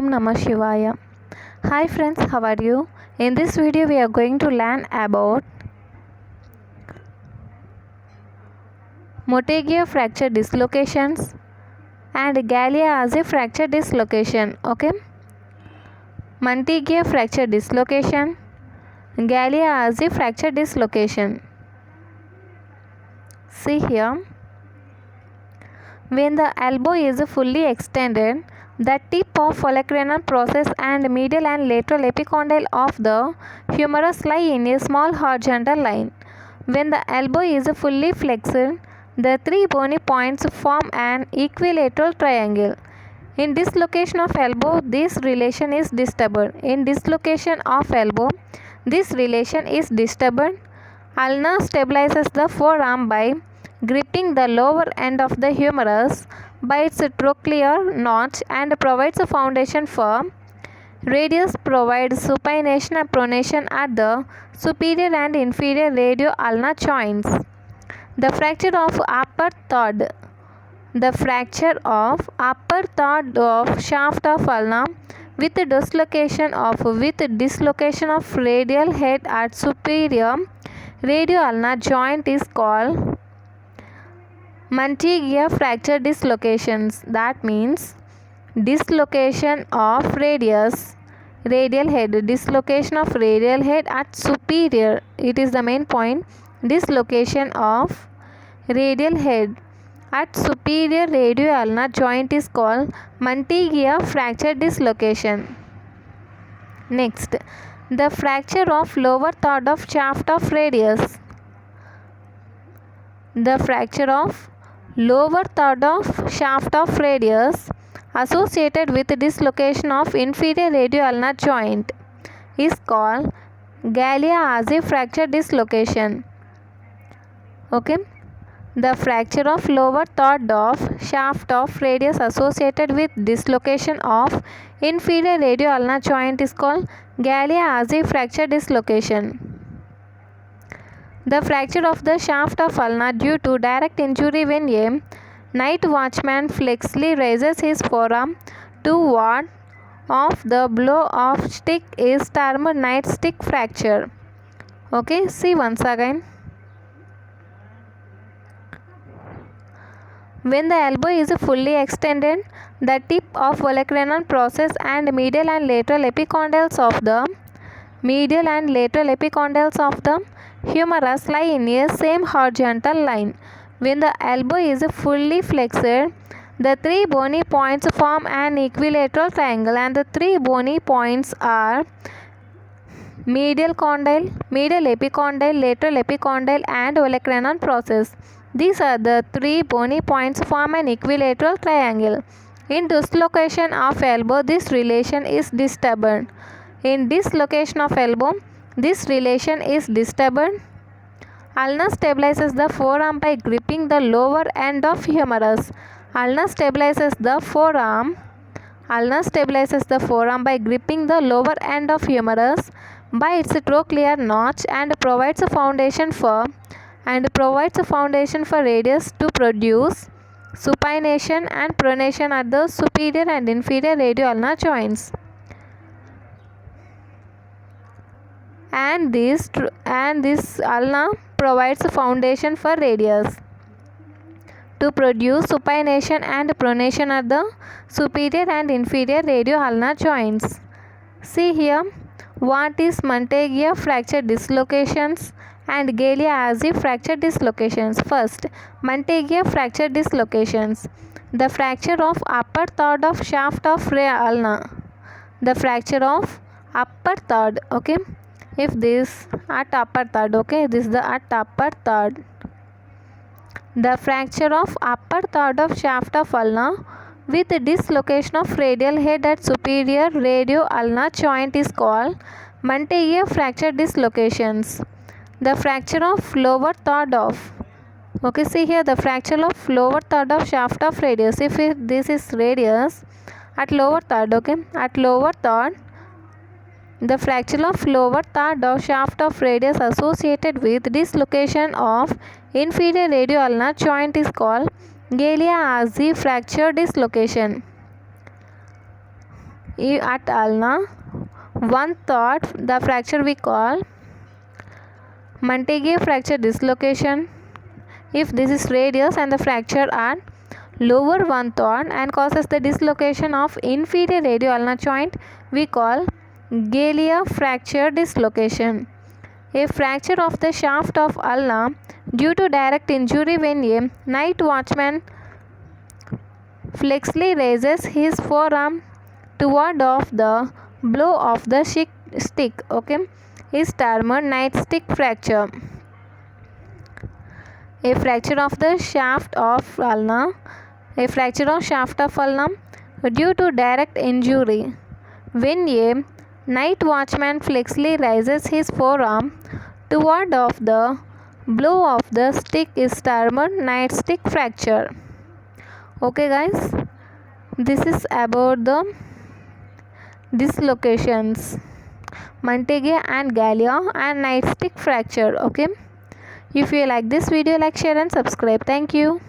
Om Namah Shivaya. Hi friends, how are you? In this video we are going to learn about Montague fracture dislocations and Gallia-Azzi fracture dislocation. Okay, Montague fracture dislocation, Gallia-Azzi fracture dislocation. See here, when the elbow is fully extended, the tip of olecranon process and medial and lateral epicondyle of the humerus lie in a small horizontal line. When the elbow is fully flexed, the three bony points form an equilateral triangle. In dislocation of elbow, this relation is disturbed. In dislocation of elbow, this relation is disturbed. Ulna stabilizes the forearm by gripping the lower end of the humerus by its trochlear notch and provides a foundation for radius, provides supination and pronation at the superior and inferior radio-ulnar joints. The fracture of upper third. The fracture of upper third of shaft of ulna with dislocation of radial head at superior radio-ulnar joint is called Montague fracture dislocations. That means dislocation of radial head, dislocation of radial head at superior. It is the main point. Dislocation of radial head at superior radio-ulnar joint is called Montague fracture dislocation. Next, the fracture of lower third of shaft of radius. The fracture of lower third of shaft of radius associated with dislocation of inferior radio-ulnar joint is called Gallia-Azzi fracture dislocation. Okay, the fracture of lower third of shaft of radius associated with dislocation of inferior radio-ulnar joint is called Gallia-Azzi fracture dislocation. The fracture of the shaft of ulna due to direct injury when a night watchman flexibly raises his forearm to ward off the blow of stick is termed night stick fracture. Okay, see once again. When the elbow is fully extended, the tip of olecranon process and medial and lateral epicondyles of the humerus lie in a same horizontal line. When the elbow is fully flexed, the three bony points form an equilateral triangle, and the three bony points are medial epicondyle, lateral epicondyle, and olecranon process. These are the three bony points form an equilateral triangle. In dislocation of elbow, this relation is disturbed. In dislocation of elbow, this relation is disturbed. Ulna stabilizes the forearm by gripping the lower end of humerus. Ulna stabilizes the forearm by gripping the lower end of humerus by its trochlear notch and provides a foundation for radius to produce supination and pronation at the superior and inferior radio-ulnar joints. And this ulna provides a foundation for radius to produce supination and pronation at the superior and inferior radio-ulnar joints. See here, what is Montague fracture dislocations and Gallia-Azzi fracture dislocations. First, Montague fracture dislocations. The fracture of upper third of shaft of ulna. The fracture of upper third. Okay, if this at upper third, okay, this is the at upper third. The fracture of upper third of shaft of ulna with dislocation of radial head at superior radio-ulnar joint is called Montague fracture dislocations. The fracture of lower third of, okay, see here, the fracture of lower third of shaft of radius. If this is radius at lower third, okay, at lower third, the fracture of lower third of shaft of radius associated with dislocation of inferior radio-ulnar joint is called Gallia-Azzi fracture dislocation. at ulna. One thought, the fracture we call Montague fracture dislocation. If this is radius and the fracture at lower one third and causes the dislocation of inferior radioulnar joint, we call Gallia fracture dislocation. A fracture of the shaft of ulna due to direct injury when a night watchman flexibly raises his forearm toward of the blow of the stick, okay, is termed nightstick fracture. A fracture of the shaft of ulna, due to direct injury when a night watchman flexibly raises his forearm toward of the blow of the stick is termed nightstick fracture. Okay guys, this is about the dislocations, Montague and Gallia and nightstick fracture. Okay, if you like this video, like, share and subscribe. Thank you.